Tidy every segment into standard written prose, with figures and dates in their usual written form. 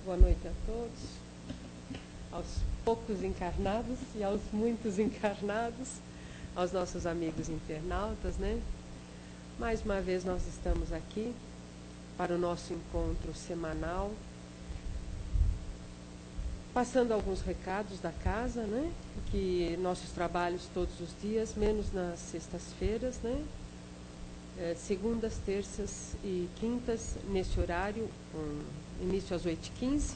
Boa noite a todos, aos poucos encarnados e aos muitos encarnados, aos nossos amigos internautas, né? Mais uma vez nós estamos aqui para o nosso encontro semanal, passando alguns recados da casa, né? Que nossos trabalhos todos os dias, menos nas sextas-feiras, né? Segundas, terças e quintas, nesse horário, início às 8h15,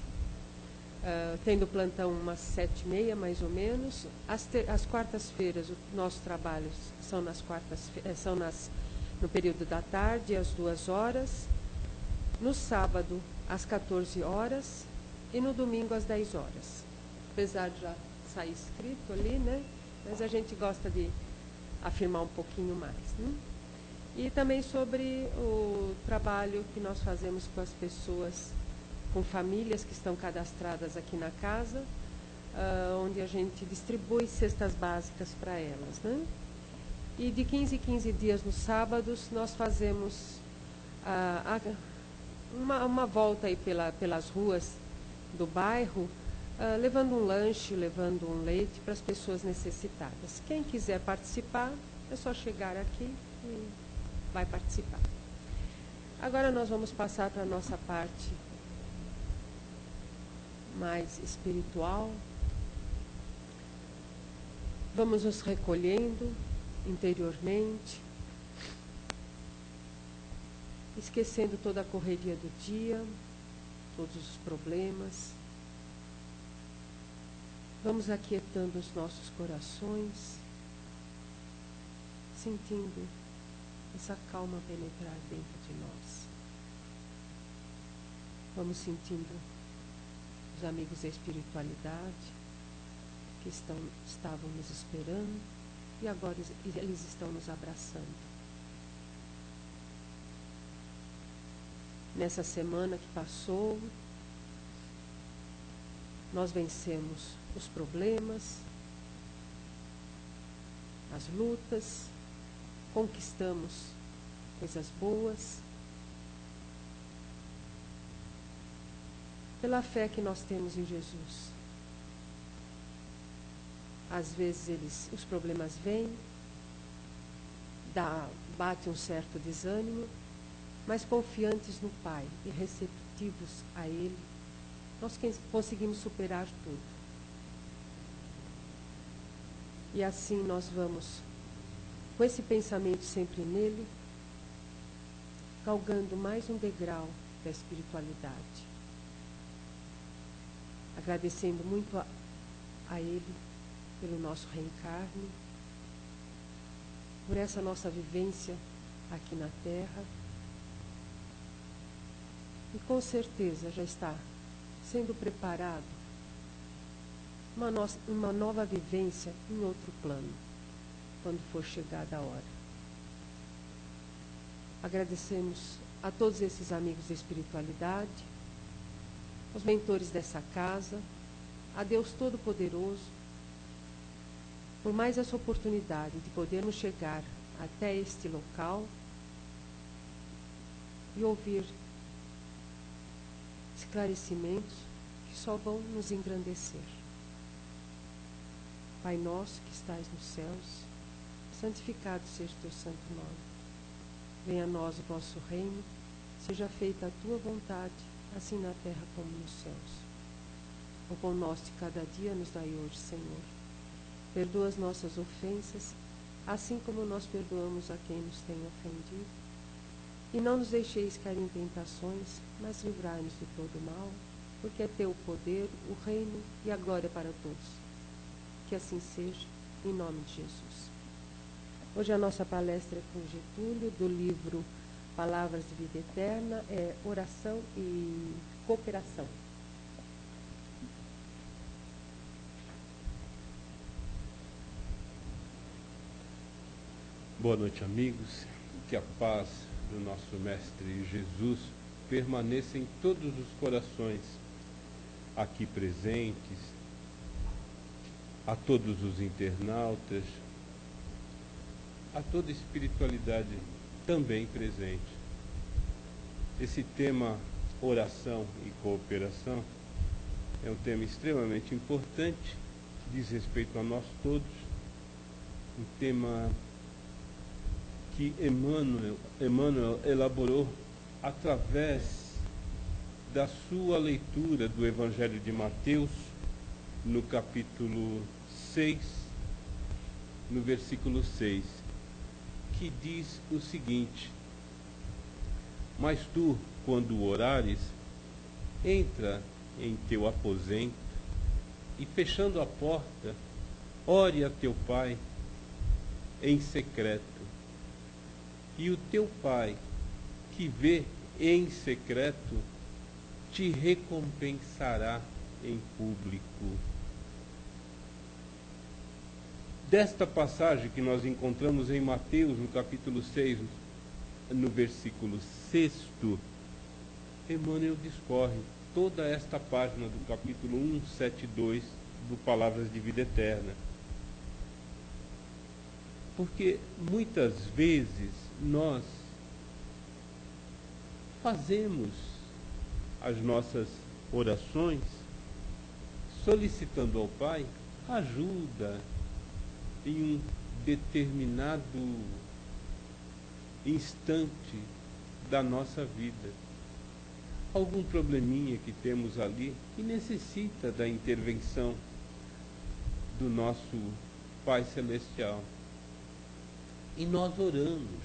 tendo plantão umas 7h30, mais ou menos. As quartas-feiras, nossos trabalhos são no período da tarde, às 2h. No sábado, às 14h, e no domingo, às 10h. Apesar de já sair escrito ali, né? Mas a gente gosta de afirmar um pouquinho mais, né? E também sobre o trabalho que nós fazemos com as pessoas, com famílias que estão cadastradas aqui na casa, onde a gente distribui cestas básicas para elas, né? E de 15 em 15 dias, nos sábados, nós fazemos uma volta aí pelas ruas do bairro, levando um lanche, levando um leite para as pessoas necessitadas. Quem quiser participar, é só chegar aqui e vai participar. Agora nós vamos passar para a nossa parte mais espiritual. Vamos nos recolhendo interiormente, esquecendo toda a correria do dia, todos os problemas. Vamos aquietando os nossos corações, sentindo essa calma penetrar dentro de nós. Vamos sentindo os amigos da espiritualidade que estavam nos esperando e agora eles estão nos abraçando. Nessa semana que passou, nós vencemos os problemas, as lutas, conquistamos coisas boas, pela fé que nós temos em Jesus. Às vezes os problemas vêm, bate um certo desânimo, mas confiantes no Pai e receptivos a Ele, nós conseguimos superar tudo. E assim nós vamos, com esse pensamento sempre nele, galgando mais um degrau da espiritualidade. Agradecendo muito a Ele pelo nosso reencarne, por essa nossa vivência aqui na Terra. E com certeza já está sendo preparado uma nova vivência em outro plano, quando for chegada a hora. Agradecemos a todos esses amigos da espiritualidade, os mentores dessa casa, a Deus Todo-Poderoso, por mais essa oportunidade de podermos chegar até este local e ouvir esclarecimentos que só vão nos engrandecer. Pai nosso que estais nos céus, santificado seja o teu santo nome. Venha a nós o vosso reino, seja feita a tua vontade, assim na terra como nos céus. O pão nosso de cada dia nos dai hoje, Senhor. Perdoa as nossas ofensas, assim como nós perdoamos a quem nos tem ofendido. E não nos deixeis cair em tentações, mas livrai-nos de todo mal, porque é teu o poder, o reino e a glória para todos. Que assim seja, em nome de Jesus. Hoje a nossa palestra é com Getúlio, do livro Palavras de Vida Eterna, Oração e Cooperação. Boa noite, amigos. Que a paz do nosso Mestre Jesus permaneça em todos os corações aqui presentes, a todos os internautas, a toda a espiritualidade também presente. Esse tema oração e cooperação é um tema extremamente importante, diz respeito a nós todos, um tema que Emmanuel elaborou através da sua leitura do Evangelho de Mateus, no capítulo 6, no versículo 6, que diz o seguinte: mas tu, quando orares, entra em teu aposento e, fechando a porta, ore a teu Pai em secreto. E o teu Pai, que vê em secreto, te recompensará em público. Desta passagem que nós encontramos em Mateus, no capítulo 6, no versículo 6, Emmanuel discorre toda esta página do capítulo 172 do Palavras de Vida Eterna. Porque muitas vezes nós fazemos as nossas orações solicitando ao Pai ajuda em um determinado instante da nossa vida. Algum probleminha que temos ali que necessita da intervenção do nosso Pai Celestial. E nós oramos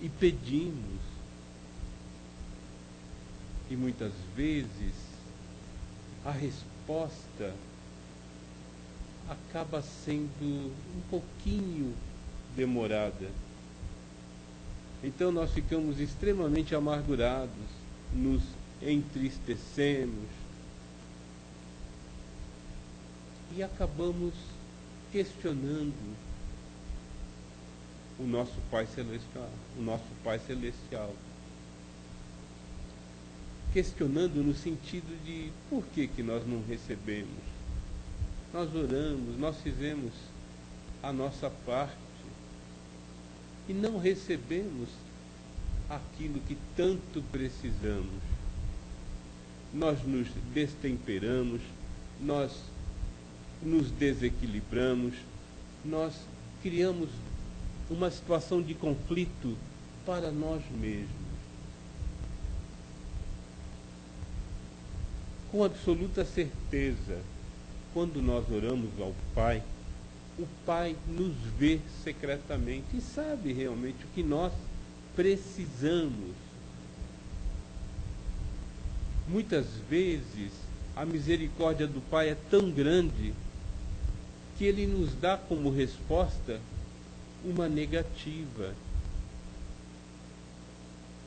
e pedimos. E muitas vezes a resposta acaba sendo um pouquinho demorada. Então nós ficamos extremamente amargurados, nos entristecemos e acabamos questionando o nosso Pai Celestial. Questionando no sentido de por que nós não recebemos. Nós oramos, nós fizemos a nossa parte e não recebemos aquilo que tanto precisamos. Nós nos destemperamos, nós nos desequilibramos, nós criamos uma situação de conflito para nós mesmos. Com absoluta certeza, quando nós oramos ao Pai, o Pai nos vê secretamente e sabe realmente o que nós precisamos. Muitas vezes a misericórdia do Pai é tão grande que Ele nos dá como resposta uma negativa.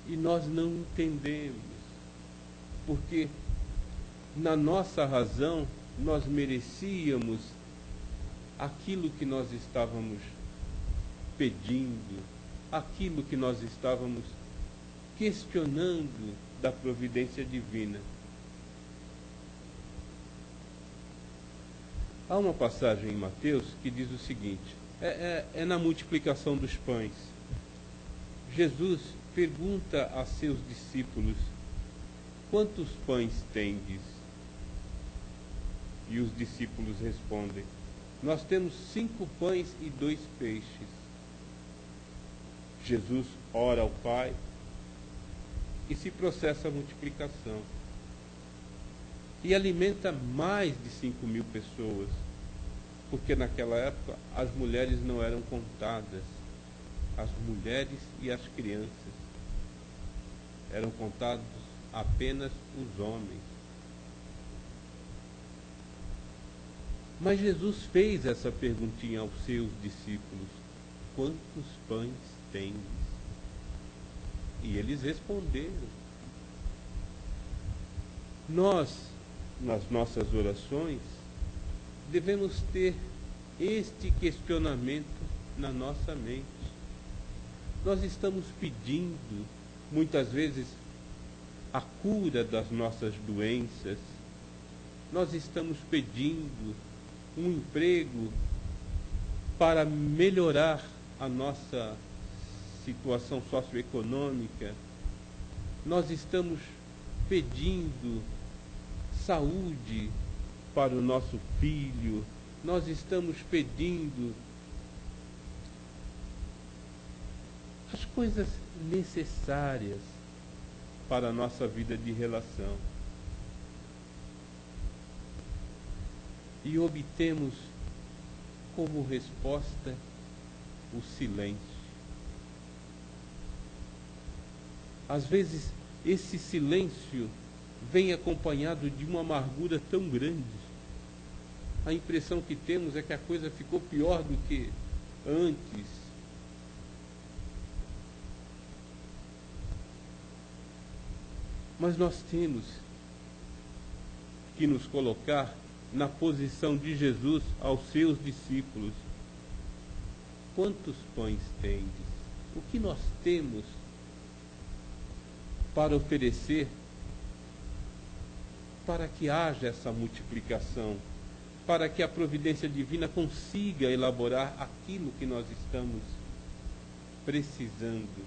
E nós não entendemos, porque na nossa razão nós merecíamos aquilo que nós estávamos pedindo, aquilo que nós estávamos questionando da providência divina. Há uma passagem em Mateus que diz o seguinte, é na multiplicação dos pães. Jesus pergunta a seus discípulos: quantos pães tendes? E os discípulos respondem: nós temos 5 pães e 2 peixes. Jesus ora ao Pai e se processa a multiplicação. E alimenta mais de 5.000 pessoas, porque naquela época as mulheres não eram contadas, as mulheres e as crianças. Eram contados apenas os homens. Mas Jesus fez essa perguntinha aos seus discípulos: quantos pães tendes? E eles responderam. Nós, nas nossas orações, devemos ter este questionamento na nossa mente. Nós estamos pedindo, muitas vezes, a cura das nossas doenças. Nós estamos pedindo um emprego para melhorar a nossa situação socioeconômica. nós estamos pedindo saúde para o nosso filho, nós estamos pedindo as coisas necessárias para a nossa vida de relação. E obtemos como resposta o silêncio. Às vezes, esse silêncio vem acompanhado de uma amargura tão grande. A impressão que temos é que a coisa ficou pior do que antes. Mas nós temos que nos colocar na posição de Jesus aos seus discípulos. Quantos pães tendes? O que nós temos para oferecer para que haja essa multiplicação, para que a providência divina consiga elaborar aquilo que nós estamos precisando?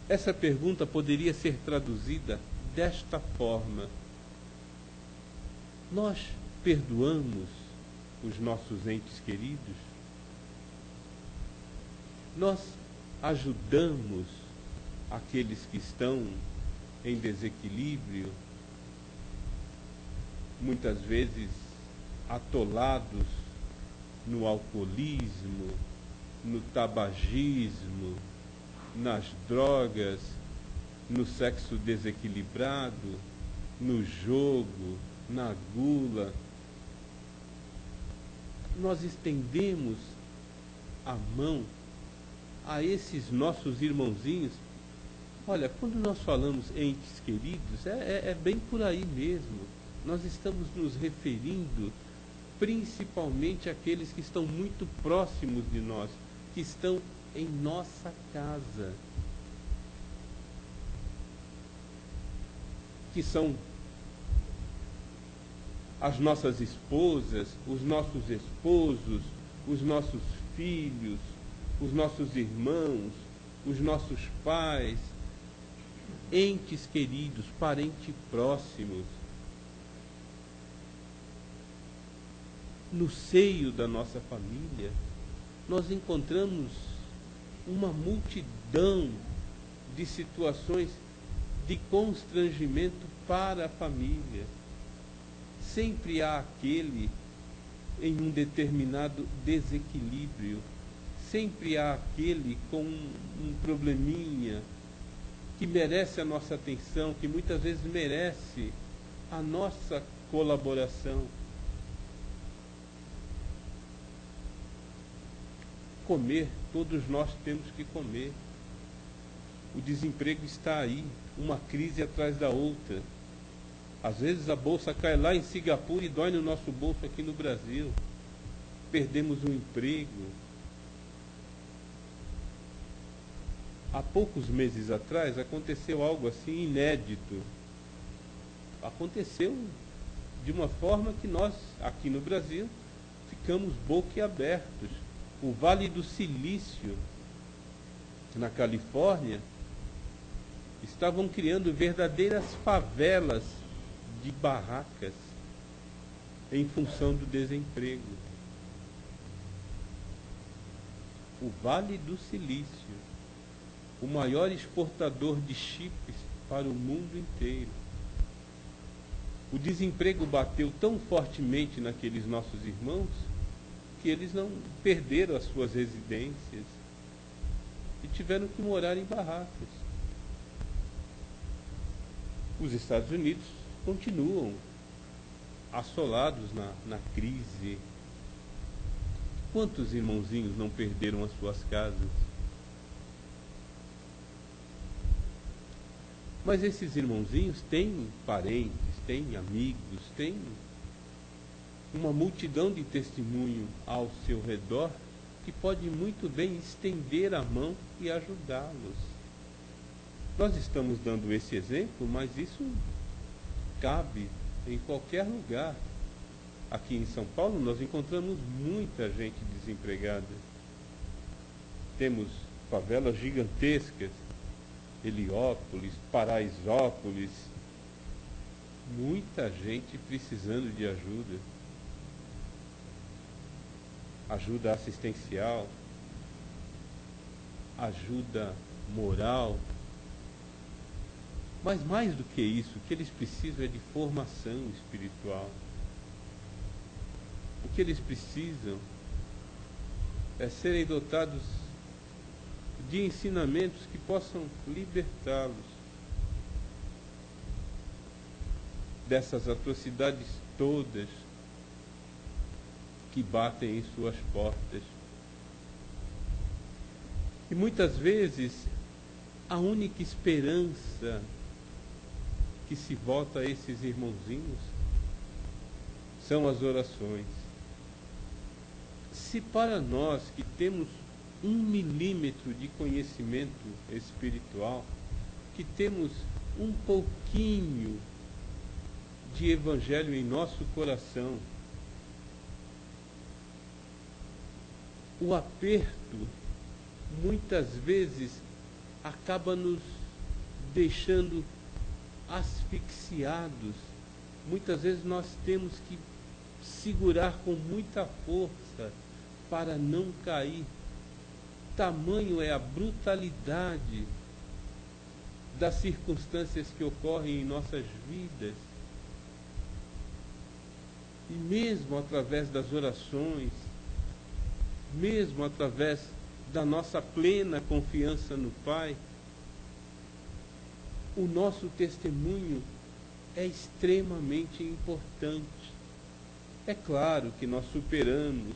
Essa pergunta poderia ser traduzida desta forma: nós perdoamos os nossos entes queridos? Nós ajudamos aqueles que estão em desequilíbrio, muitas vezes atolados no alcoolismo, no tabagismo, nas drogas, no sexo desequilibrado, no jogo, na gula? Nós estendemos a mão a esses nossos irmãozinhos. Olha, quando nós falamos entes queridos, é bem por aí mesmo. Nós estamos nos referindo principalmente àqueles que estão muito próximos de nós, que estão em nossa casa, que são as nossas esposas, os nossos esposos, os nossos filhos, os nossos irmãos, os nossos pais, entes queridos, parentes próximos. No seio da nossa família, nós encontramos uma multidão de situações de constrangimento para a família. Sempre há aquele em um determinado desequilíbrio, sempre há aquele com um probleminha que merece a nossa atenção, que muitas vezes merece a nossa colaboração. Comer, todos nós temos que comer. O desemprego está aí, uma crise atrás da outra. Às vezes a bolsa cai lá em Singapura e dói no nosso bolso aqui no Brasil. Perdemos o emprego. Há poucos meses atrás aconteceu algo assim inédito. Aconteceu de uma forma que nós, aqui no Brasil, ficamos boquiabertos. O Vale do Silício, na Califórnia, estavam criando verdadeiras favelas de barracas em função do desemprego. O Vale do Silício, o maior exportador de chips para o mundo inteiro. O desemprego bateu tão fortemente naqueles nossos irmãos que eles não perderam as suas residências e tiveram que morar em barracas. Os Estados Unidos continuam assolados na crise. Quantos irmãozinhos não perderam as suas casas? Mas esses irmãozinhos têm parentes, têm amigos, têm uma multidão de testemunho ao seu redor que pode muito bem estender a mão e ajudá-los. Nós estamos dando esse exemplo, mas isso cabe em qualquer lugar. Aqui em São Paulo nós encontramos muita gente desempregada. Temos favelas gigantescas Heliópolis, Paraisópolis, muita gente precisando de ajuda. Ajuda assistencial, ajuda moral. Mas mais do que isso, o que eles precisam é de formação espiritual. O que eles precisam é serem dotados de ensinamentos que possam libertá-los dessas atrocidades todas que batem em suas portas. E muitas vezes a única esperança que se volta a esses irmãozinhos são as orações. Se para nós que temos 1 milímetro de conhecimento espiritual, que temos um pouquinho de evangelho em nosso coração, o aperto muitas vezes acaba nos deixando asfixiados. Muitas vezes nós temos que segurar com muita força para não cair. Tamanho é a brutalidade das circunstâncias que ocorrem em nossas vidas. E mesmo através das orações, mesmo através da nossa plena confiança no Pai, o nosso testemunho é extremamente importante. É claro que nós superamos,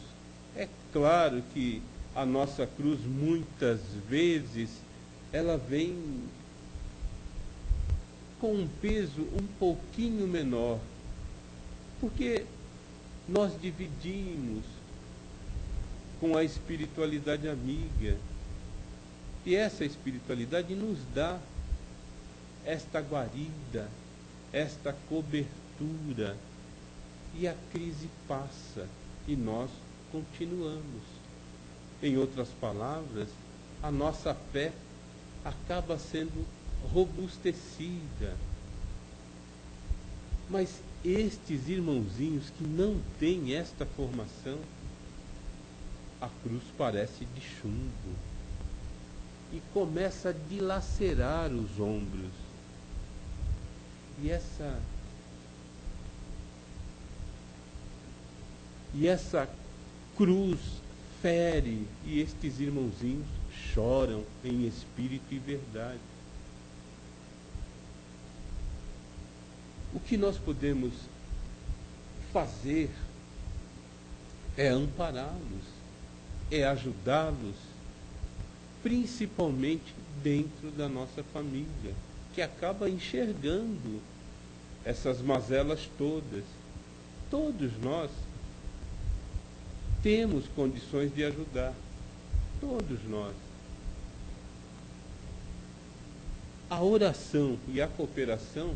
é claro que a nossa cruz muitas vezes ela vem com um peso um pouquinho menor, porque nós dividimos com a espiritualidade amiga, e essa espiritualidade nos dá esta guarida, esta cobertura, e a crise passa e nós continuamos. Em outras palavras, a nossa fé acaba sendo robustecida. Mas estes irmãozinhos que não têm esta formação, a cruz parece de chumbo e começa a dilacerar os ombros. E essa cruz fere, e estes irmãozinhos choram em espírito e verdade. O que nós podemos fazer é ampará-los, é ajudá-los, principalmente dentro da nossa família, que acaba enxergando essas mazelas todas. Todos nós temos condições de ajudar, todos nós. A oração e a cooperação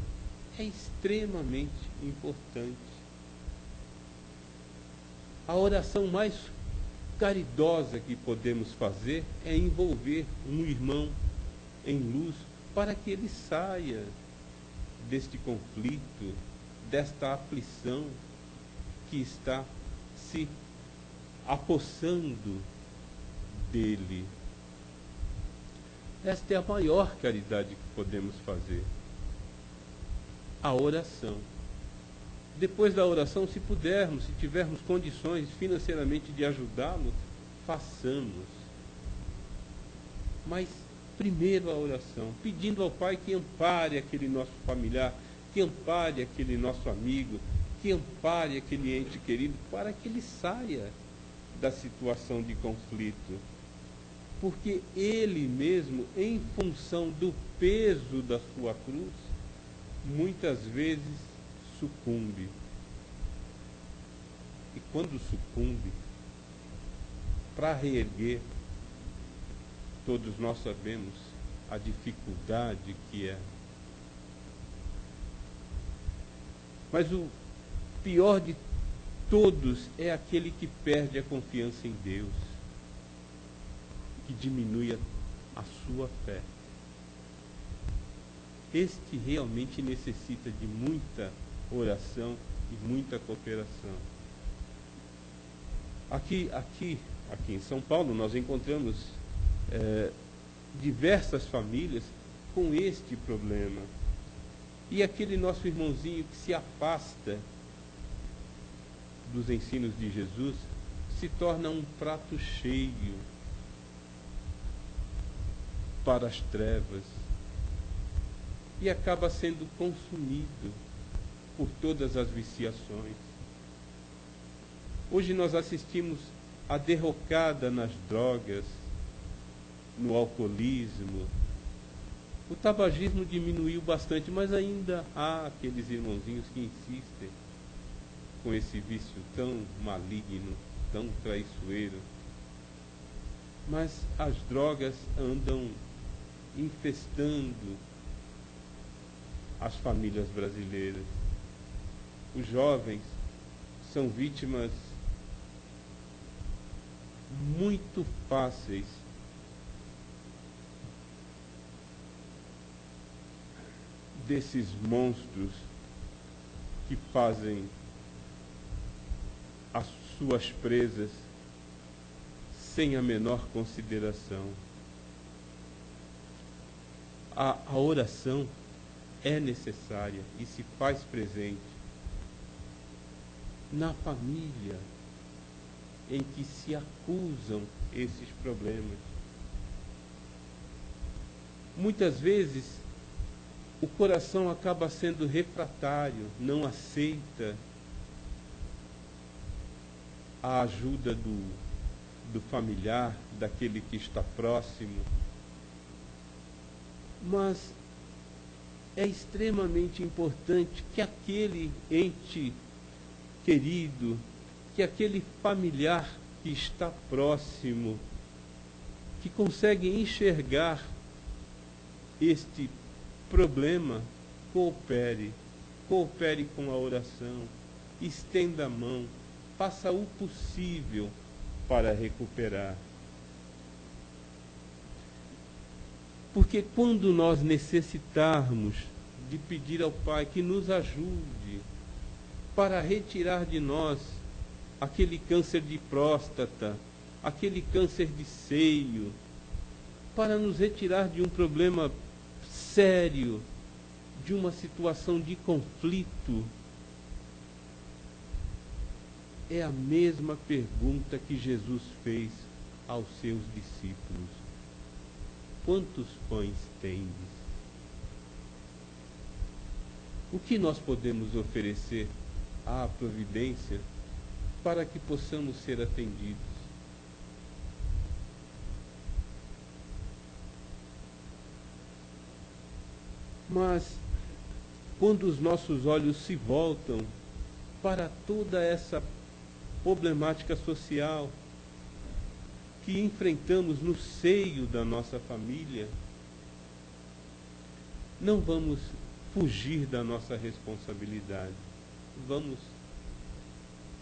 é extremamente importante. A oração mais caridosa que podemos fazer é envolver um irmão em luz para que ele saia deste conflito, desta aflição que está se apossando dele. Esta é a maior caridade que podemos fazer. A oração. Depois da oração, se pudermos, se tivermos condições financeiramente de ajudá-lo, façamos. Mas primeiro a oração, pedindo ao Pai que ampare aquele nosso familiar, que ampare aquele nosso amigo, que ampare aquele ente querido, para que ele saia da situação de conflito. Porque ele mesmo, em função do peso da sua cruz, muitas vezes sucumbe. E quando sucumbe, para reerguer, todos nós sabemos a dificuldade que é. Mas o pior de todos é aquele que perde a confiança em Deus, que diminui a sua fé. este realmente necessita de muita oração e muita cooperação. Aqui em São Paulo, nós encontramos diversas famílias com este problema. E aquele nosso irmãozinho que se afasta dos ensinos de Jesus se torna um prato cheio para as trevas e acaba sendo consumido por todas as viciações. Hoje nós assistimos à derrocada nas drogas, no alcoolismo. O tabagismo diminuiu bastante, mas ainda há aqueles irmãozinhos que insistem com esse vício tão maligno, tão traiçoeiro. Mas as drogas andam infestando as famílias brasileiras. Os jovens são vítimas muito fáceis desses monstros que fazem as suas presas sem a menor consideração. A oração é necessária e se faz presente na família em que se acusam esses problemas. Muitas vezes o coração acaba sendo refratário, não aceita a ajuda do familiar, daquele que está próximo. Mas é extremamente importante que aquele ente querido, que aquele familiar que está próximo, que consegue enxergar este problema, coopere com a oração, estenda a mão, faça o possível para recuperar. Porque quando nós necessitarmos de pedir ao Pai que nos ajude para retirar de nós aquele câncer de próstata, aquele câncer de seio, para nos retirar de um problema sério, de uma situação de conflito, é a mesma pergunta que Jesus fez aos seus discípulos: quantos pães tendes? O que nós podemos oferecer à providência para que possamos ser atendidos? Mas, quando os nossos olhos se voltam para toda essa problemática social que enfrentamos no seio da nossa família, não vamos fugir da nossa responsabilidade. Vamos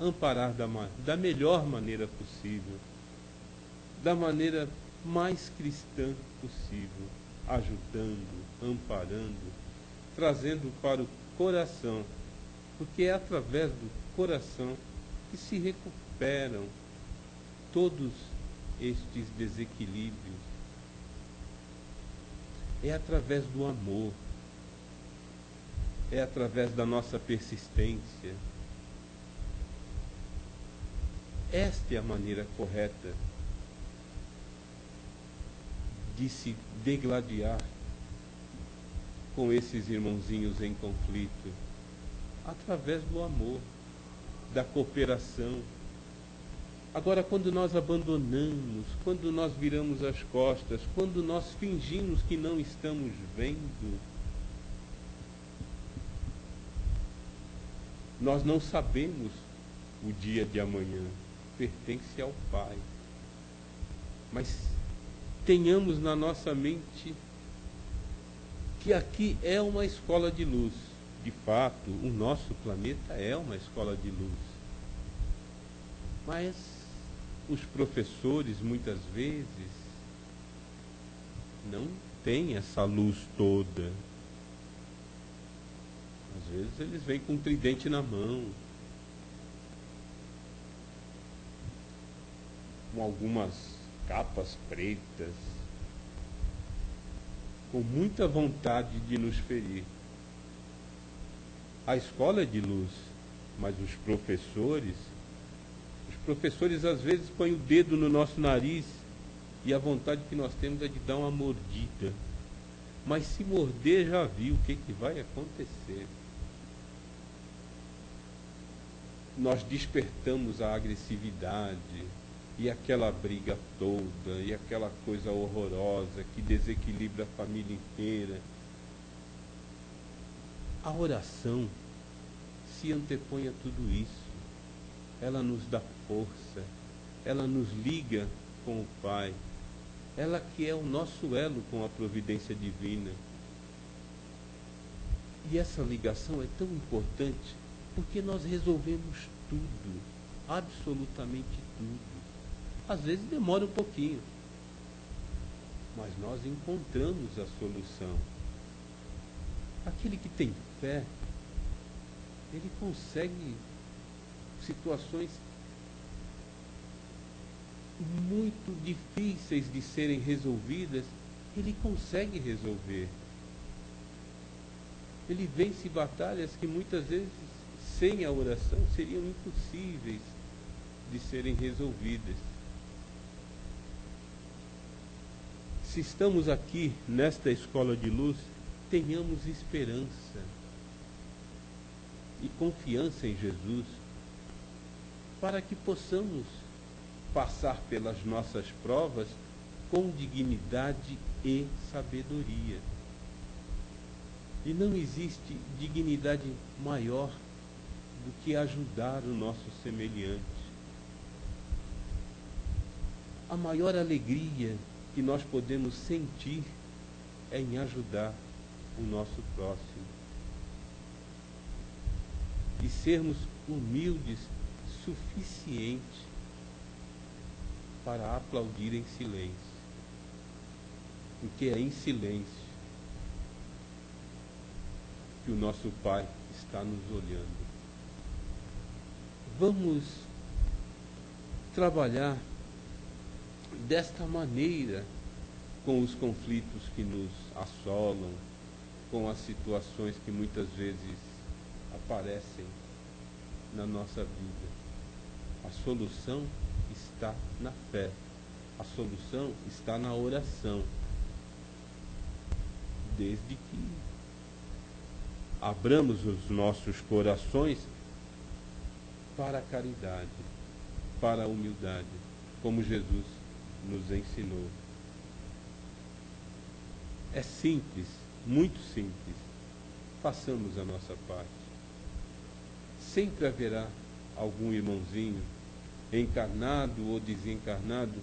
amparar da melhor maneira possível, da maneira mais cristã possível, ajudando, amparando, trazendo para o coração, porque é através do coração que se recuperam todos estes desequilíbrios. É através do amor, é através da nossa persistência. Esta é a maneira correta de se degladiar com esses irmãozinhos em conflito, através do amor, da cooperação. Agora, quando nós abandonamos, quando nós viramos as costas, quando nós fingimos que não estamos vendo, nós não sabemos o dia de amanhã, pertence ao Pai. Mas tenhamos na nossa mente que aqui é uma escola de luz. De fato, o nosso planeta é uma escola de luz. Mas os professores, muitas vezes, não têm essa luz toda. Às vezes eles vêm com um tridente na mão, com algumas capas pretas, com muita vontade de nos ferir. A escola é de luz, mas os professores às vezes põem o dedo no nosso nariz e a vontade que nós temos é de dar uma mordida. Mas se morder, já viu o que vai acontecer. Nós despertamos a agressividade e aquela briga toda e aquela coisa horrorosa que desequilibra a família inteira. A oração se antepõe a tudo isso. Ela nos dá força, ela nos liga com o Pai, ela que é o nosso elo com a providência divina. E essa ligação é tão importante porque nós resolvemos tudo, absolutamente tudo. Às vezes demora um pouquinho, mas nós encontramos a solução. Aquele que tem fé, ele consegue situações muito difíceis de serem resolvidas, ele consegue resolver. Ele vence batalhas que muitas vezes, sem a oração, seriam impossíveis de serem resolvidas. Se estamos aqui nesta escola de luz, tenhamos esperança e confiança em Jesus, para que possamos passar pelas nossas provas com dignidade e sabedoria. E não existe dignidade maior do que ajudar o nosso semelhante. A maior alegria que nós podemos sentir é em ajudar o nosso próximo. E sermos humildes suficiente para aplaudir em silêncio. Porque é em silêncio que o nosso Pai está nos olhando. Vamos trabalhar desta maneira com os conflitos que nos assolam, com as situações que muitas vezes aparecem na nossa vida. A solução está na fé. A solução está na oração. Desde que abramos os nossos corações para a caridade, para a humildade, como Jesus nos ensinou. É simples, muito simples. Façamos a nossa parte. Sempre haverá algum irmãozinho, encarnado ou desencarnado,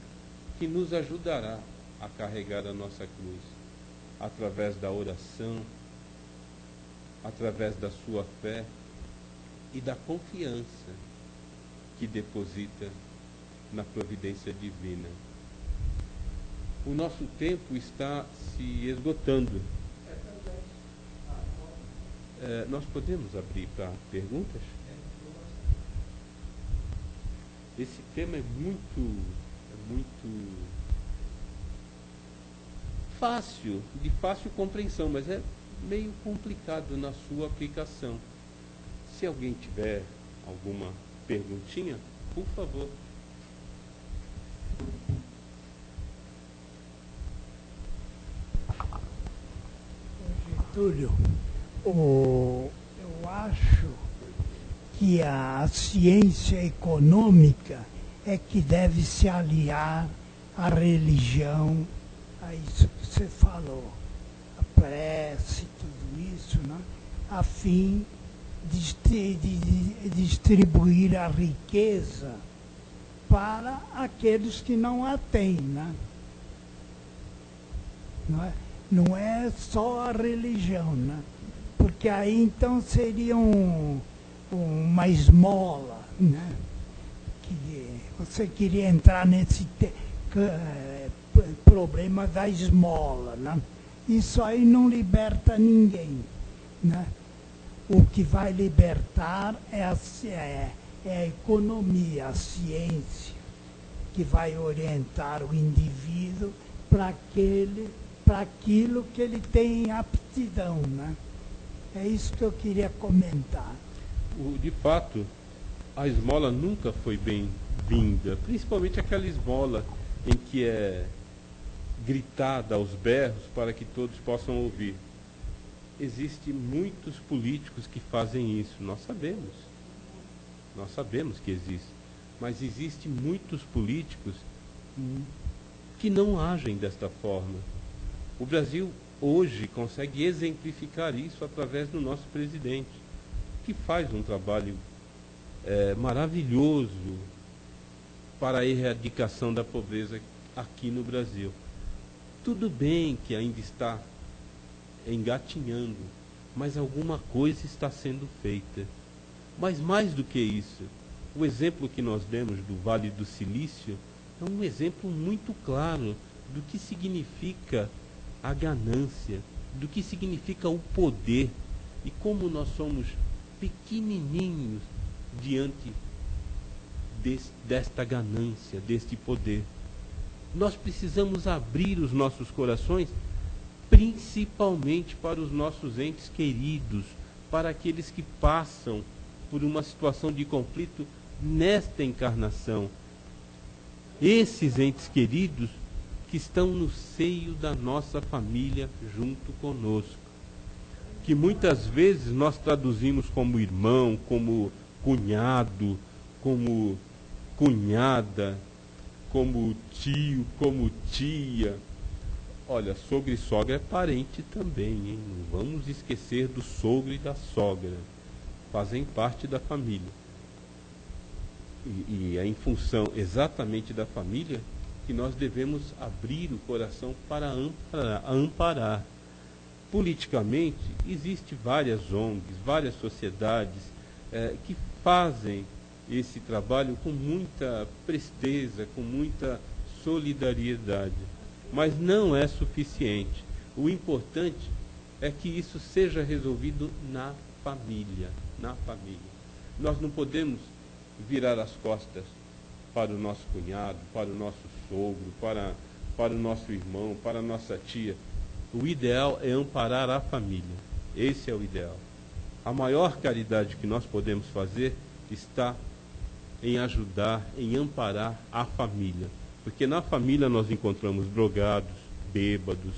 que nos ajudará a carregar a nossa cruz, através da oração, através da sua fé e da confiança que deposita na providência divina. O nosso tempo está se esgotando. Nós podemos abrir para perguntas? Esse tema é muito fácil, de fácil compreensão, mas é meio complicado na sua aplicação. Se alguém tiver alguma perguntinha, por favor. Getúlio, eu acho que a ciência econômica é que deve se aliar à religião, a isso que você falou, a prece, tudo isso, né? A fim de distribuir a riqueza para aqueles que não a têm, né? Não é só a religião, né? Porque aí então seria uma esmola, né? Que você queria entrar nesse problema da esmola, né? Isso aí não liberta ninguém, né? o que vai libertar é a economia, a ciência, que vai orientar o indivíduo para aquilo que ele tem aptidão, né? É isso que eu queria comentar. De fato, a esmola nunca foi bem-vinda, principalmente aquela esmola em que é gritada aos berros para que todos possam ouvir. Existem muitos políticos que fazem isso, nós sabemos que existe, mas existem muitos políticos que não agem desta forma. O Brasil hoje consegue exemplificar isso através do nosso presidente, que faz um trabalho maravilhoso para a erradicação da pobreza aqui no Brasil. Tudo bem que ainda está engatinhando, mas alguma coisa está sendo feita. Mas mais do que isso, o exemplo que nós demos do Vale do Silício é um exemplo muito claro do que significa a ganância, do que significa o poder e como nós somos pequenininhos diante desta ganância, deste poder. Nós precisamos abrir os nossos corações, principalmente para os nossos entes queridos, para aqueles que passam por uma situação de conflito nesta encarnação. Esses entes queridos que estão no seio da nossa família junto conosco, que muitas vezes nós traduzimos como irmão, como cunhado, como cunhada, como tio, como tia. Olha, sogro e sogra é parente também, hein? Não vamos esquecer do sogro e da sogra. Fazem parte da família. E é em função exatamente da família que nós devemos abrir o coração para amparar. Politicamente, existem várias ONGs, várias sociedades que fazem esse trabalho com muita presteza, com muita solidariedade. Mas não é suficiente. O importante é que isso seja resolvido na família. Na família. Nós não podemos virar as costas para o nosso cunhado, para o nosso sogro, para o nosso irmão, para a nossa tia. O ideal é amparar a família. Esse é o ideal. A maior caridade que nós podemos fazer está em ajudar, em amparar a família. Porque na família nós encontramos drogados, bêbados,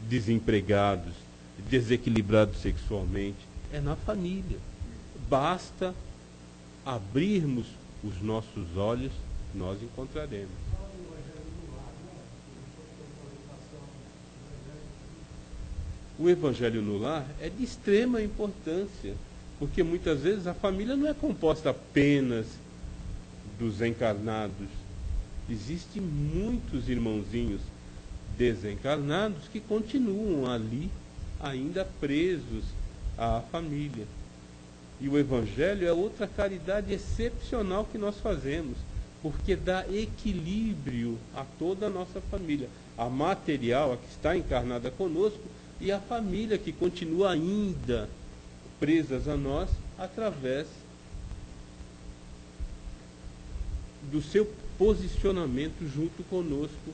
desempregados, desequilibrados sexualmente. É na família. Basta abrirmos os nossos olhos, nós encontraremos. O Evangelho no lar é de extrema importância, porque muitas vezes a família não é composta apenas dos encarnados. Existem muitos irmãozinhos desencarnados que continuam ali, ainda presos à família. E o Evangelho é outra caridade excepcional que nós fazemos, porque dá equilíbrio a toda a nossa família. A material, a que está encarnada conosco, e a família que continua ainda presas a nós através do seu posicionamento junto conosco.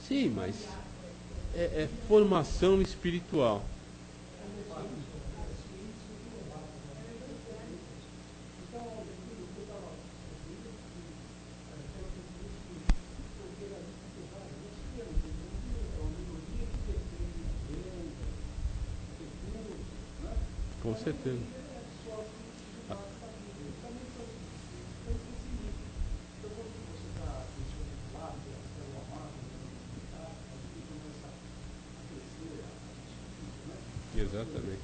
Sim, mas é formação espiritual. Com certeza. Exatamente.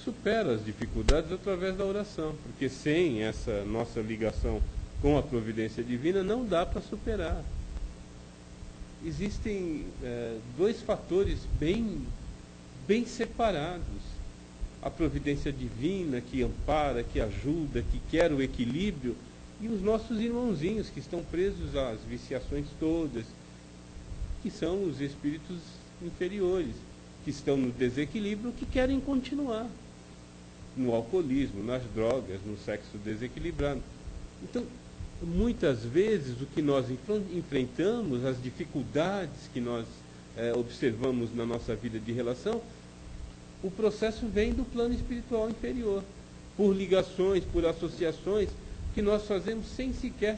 Supera as dificuldades através da oração, porque sem essa nossa ligação com a providência divina não dá para superar. existem dois fatores bem separados. A providência divina que ampara, que ajuda, que quer o equilíbrio, e os nossos irmãozinhos que estão presos às viciações todas, que são os espíritos inferiores, que estão no desequilíbrio, que querem continuar no alcoolismo, nas drogas, no sexo desequilibrado. Então, muitas vezes o que nós enfrentamos, as dificuldades que nós observamos na nossa vida de relação, o processo vem do plano espiritual inferior, por ligações, por associações que nós fazemos sem sequer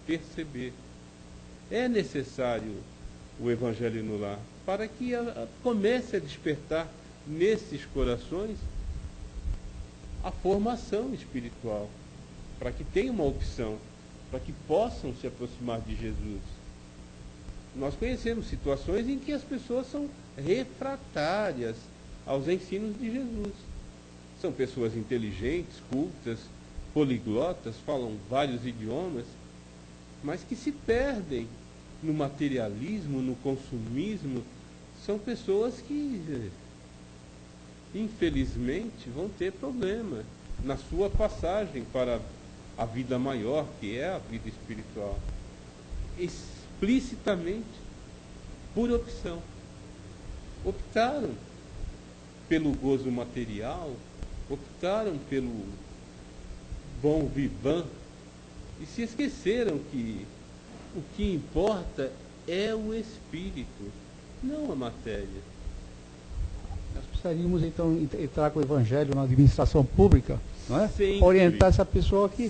perceber. É necessário o Evangelho no lar para que comece a despertar nesses corações a formação espiritual, para que tenham uma opção, para que possam se aproximar de Jesus. Nós conhecemos situações em que as pessoas são refratárias aos ensinos de Jesus. São pessoas inteligentes, cultas, poliglotas, falam vários idiomas, mas que se perdem no materialismo, no consumismo. São pessoas que, infelizmente, vão ter problema na sua passagem para a vida maior, que é a vida espiritual, explicitamente, por opção. Optaram pelo gozo material, optaram pelo bom vivant, e se esqueceram que o que importa é o espírito, não a matéria. Nós precisaríamos, então, entrar com o Evangelho na administração pública, não é? Sempre. Orientar essa pessoa que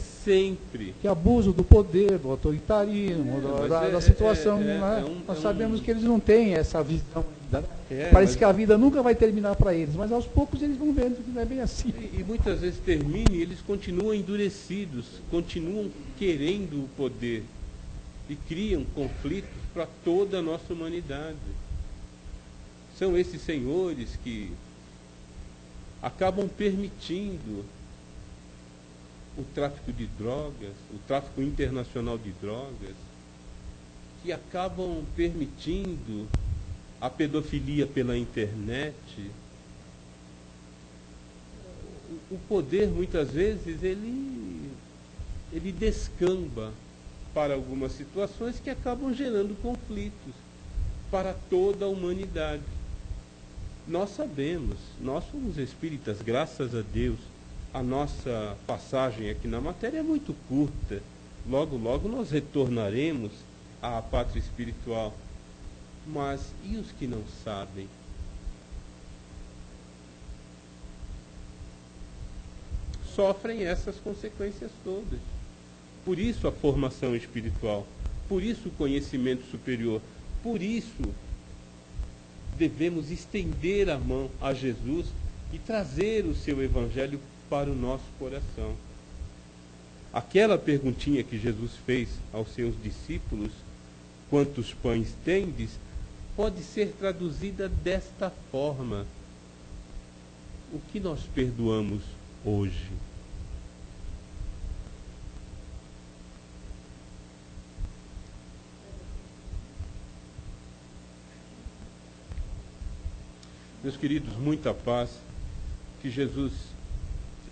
abusa do poder, do autoritarismo, da situação. Nós sabemos que eles não têm essa visão ainda. Parece que a vida nunca vai terminar para eles, mas aos poucos eles vão vendo que não é bem assim. E muitas vezes termina e eles continuam endurecidos, continuam querendo o poder e criam conflitos para toda a nossa humanidade. São esses senhores que acabam permitindo o tráfico de drogas, o tráfico internacional de drogas, que acabam permitindo a pedofilia pela internet. O poder, muitas vezes, ele descamba para algumas situações que acabam gerando conflitos para toda a humanidade. Nós sabemos, nós somos espíritas, graças a Deus, a nossa passagem aqui na matéria é muito curta. Logo, logo nós retornaremos à pátria espiritual. Mas e os que não sabem? Sofrem essas consequências todas. Por isso a formação espiritual, por isso o conhecimento superior, por isso devemos estender a mão a Jesus e trazer o seu Evangelho para o nosso coração. Aquela perguntinha que Jesus fez aos seus discípulos, quantos pães tendes, pode ser traduzida desta forma: o que nós perdoamos hoje? Meus queridos, muita paz, que Jesus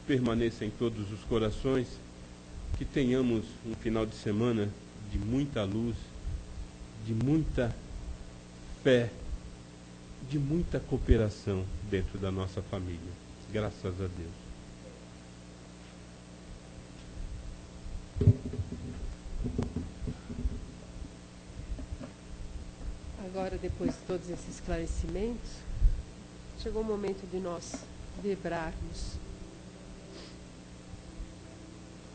permaneça em todos os corações, que tenhamos um final de semana de muita luz, de muita fé, de muita cooperação dentro da nossa família. Graças a Deus. Agora, depois de todos esses esclarecimentos, chegou o momento de nós vibrarmos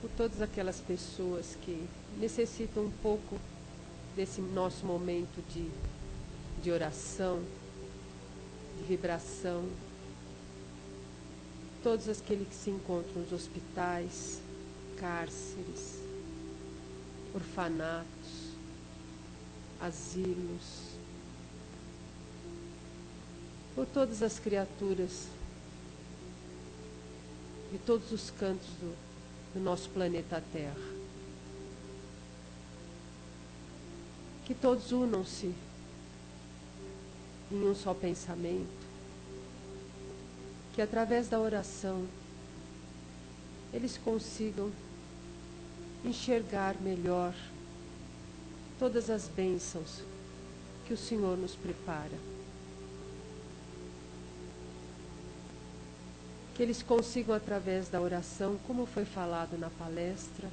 por todas aquelas pessoas que necessitam um pouco desse nosso momento de oração, de vibração. Todos aqueles que se encontram nos hospitais, cárceres, orfanatos, asilos, por todas as criaturas de todos os cantos do nosso planeta Terra, Que todos unam-se em um só pensamento, que através da oração eles consigam enxergar melhor todas as bênçãos que o Senhor nos prepara. Que eles consigam, através da oração, como foi falado na palestra,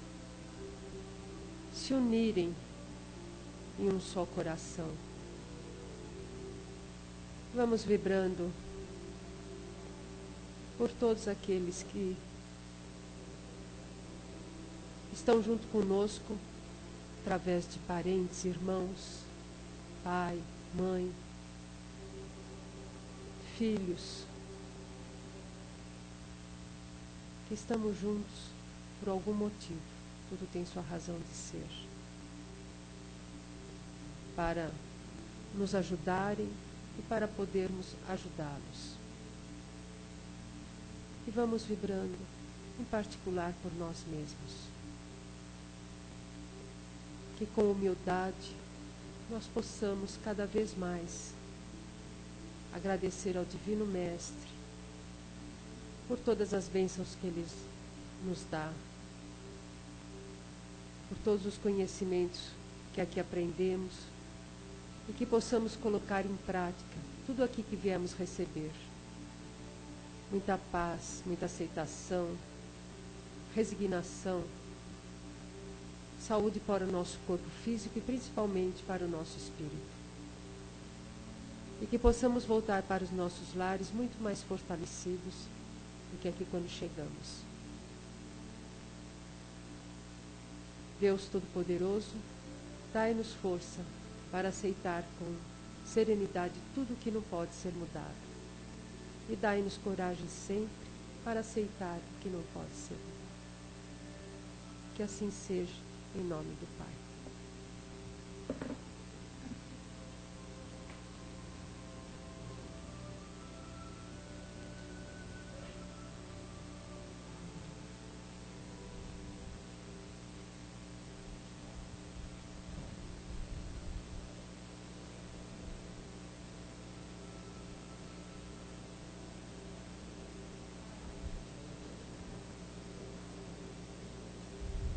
se unirem em um só coração. Vamos vibrando por todos aqueles que estão junto conosco, através de parentes, irmãos, pai, mãe, filhos, que estamos juntos por algum motivo. Tudo tem sua razão de ser. Para nos ajudarem e para podermos ajudá-los. E vamos vibrando, em particular por nós mesmos. Que com humildade nós possamos cada vez mais agradecer ao Divino Mestre por todas as bênçãos que Ele nos dá, por todos os conhecimentos que aqui aprendemos e que possamos colocar em prática tudo aqui que viemos receber. Muita paz, muita aceitação, resignação, saúde para o nosso corpo físico e principalmente para o nosso espírito. E que possamos voltar para os nossos lares muito mais fortalecidos do que aqui quando chegamos. Deus Todo-Poderoso, dai-nos força para aceitar com serenidade tudo o que não pode ser mudado. E dai-nos coragem sempre para aceitar o que não pode ser mudado. Que assim seja, em nome do Pai.